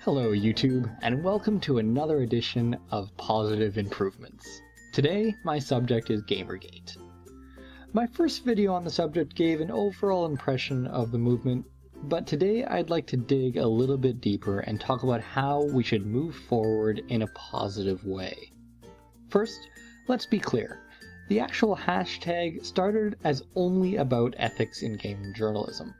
Hello YouTube, and welcome to another edition of Positive Improvements. Today, my subject is GamerGate. My first video on the subject gave an overall impression of the movement, but today I'd like to dig a little bit deeper and talk about how we should move forward in a positive way. First, let's be clear. The actual hashtag started as only about ethics in game journalism.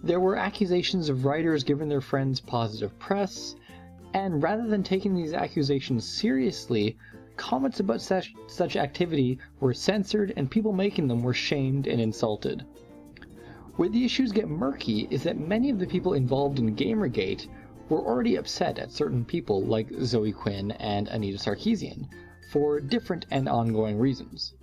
There were accusations of writers giving their friends positive press, and rather than taking these accusations seriously, comments about such activity were censored and people making them were shamed and insulted. Where the issues get murky is that many of the people involved in GamerGate were already upset at certain people like Zoe Quinn and Anita Sarkeesian for different and ongoing reasons.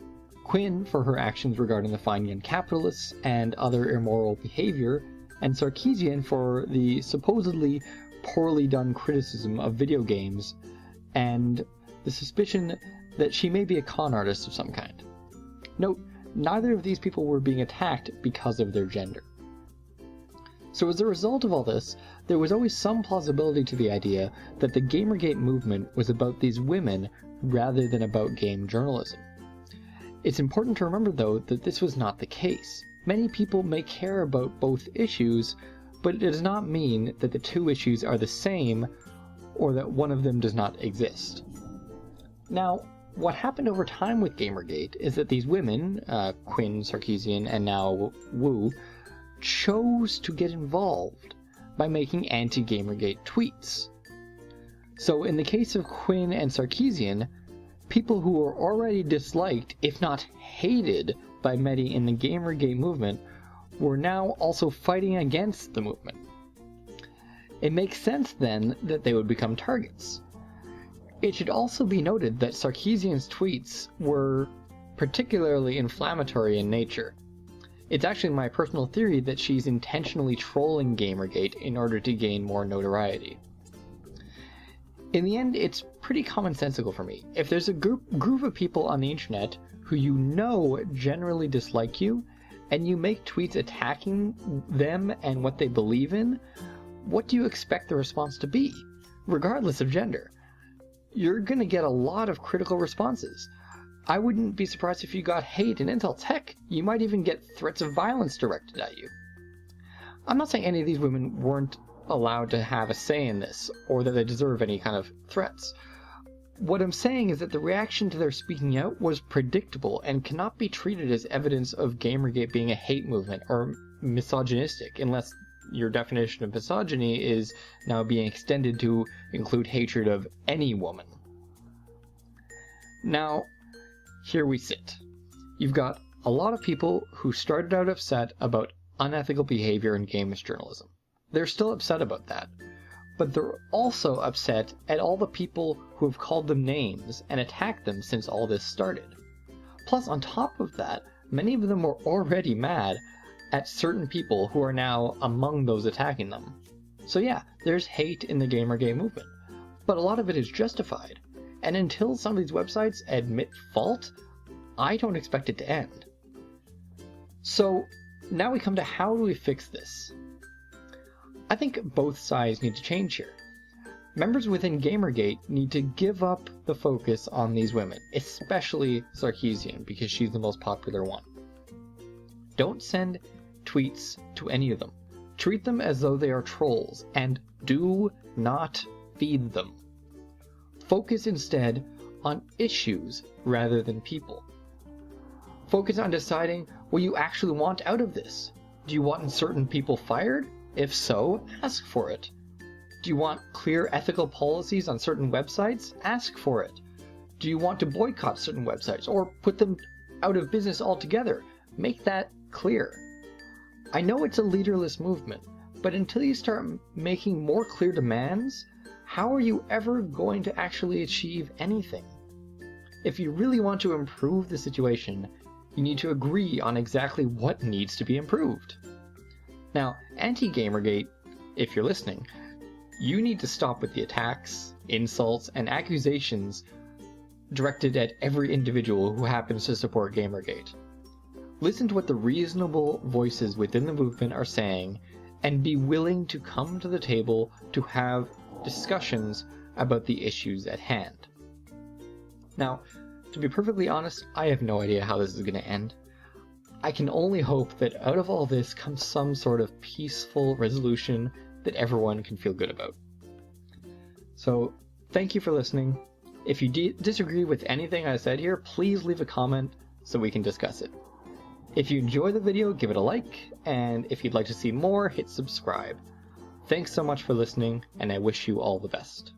Quinn for her actions regarding the fine young capitalists and other immoral behavior, and Sarkeesian for the supposedly poorly done criticism of video games and the suspicion that she may be a con artist of some kind. Note, neither of these people were being attacked because of their gender. So as a result of all this, there was always some plausibility to the idea that the GamerGate movement was about these women rather than about game journalism. It's important to remember though that this was not the case. Many people may care about both issues, but it does not mean that the two issues are the same or that one of them does not exist. Now, what happened over time with GamerGate is that these women, Quinn, Sarkeesian, and now Wu, chose to get involved by making anti-GamerGate tweets. So in the case of Quinn and Sarkeesian, people who were already disliked, if not hated, by many in the GamerGate movement were now also fighting against the movement. It makes sense then that they would become targets. It should also be noted that Sarkeesian's tweets were particularly inflammatory in nature. It's actually my personal theory that she's intentionally trolling GamerGate in order to gain more notoriety. In the end, it's pretty commonsensical for me. If there's a group of people on the internet who you know generally dislike you, and you make tweets attacking them and what they believe in, what do you expect the response to be, regardless of gender? You're gonna get a lot of critical responses. I wouldn't be surprised if you got hate and insults. Heck, you might even get threats of violence directed at you. I'm not saying any of these women weren't allowed to have a say in this, or that they deserve any kind of threats. What I'm saying is that the reaction to their speaking out was predictable and cannot be treated as evidence of GamerGate being a hate movement or misogynistic, unless your definition of misogyny is now being extended to include hatred of any woman. Now, here we sit. You've got a lot of people who started out upset about unethical behavior in games journalism. They're still upset about that. But they're also upset at all the people who have called them names and attacked them since all this started. Plus, on top of that, many of them were already mad at certain people who are now among those attacking them. So yeah, there's hate in the GamerGate movement, but a lot of it is justified. And until some of these websites admit fault, I don't expect it to end. So now we come to how do we fix this? I think both sides need to change here. Members within GamerGate need to give up the focus on these women, especially Sarkeesian, because she's the most popular one. Don't send tweets to any of them. Treat them as though they are trolls, and do not feed them. Focus instead on issues rather than people. Focus on deciding what you actually want out of this. Do you want certain people fired? If so, ask for it. Do you want clear ethical policies on certain websites? Ask for it. Do you want to boycott certain websites or put them out of business altogether? Make that clear. I know it's a leaderless movement, but until you start making more clear demands, how are you ever going to actually achieve anything? If you really want to improve the situation, you need to agree on exactly what needs to be improved. Now, anti-GamerGate, if you're listening, you need to stop with the attacks insults, and accusations directed at every individual who happens to support GamerGate. Listen to what the reasonable voices within the movement are saying, and be willing to come to the table to have discussions about the issues at hand. Now, to be perfectly honest, I have no idea how this is going to end. I can only hope that out of all this comes some sort of peaceful resolution that everyone can feel good about. So, thank you for listening. If you disagree with anything I said here, please leave a comment so we can discuss it. If you enjoy the video, give it a like, and if you'd like to see more, hit subscribe. Thanks so much for listening, and I wish you all the best.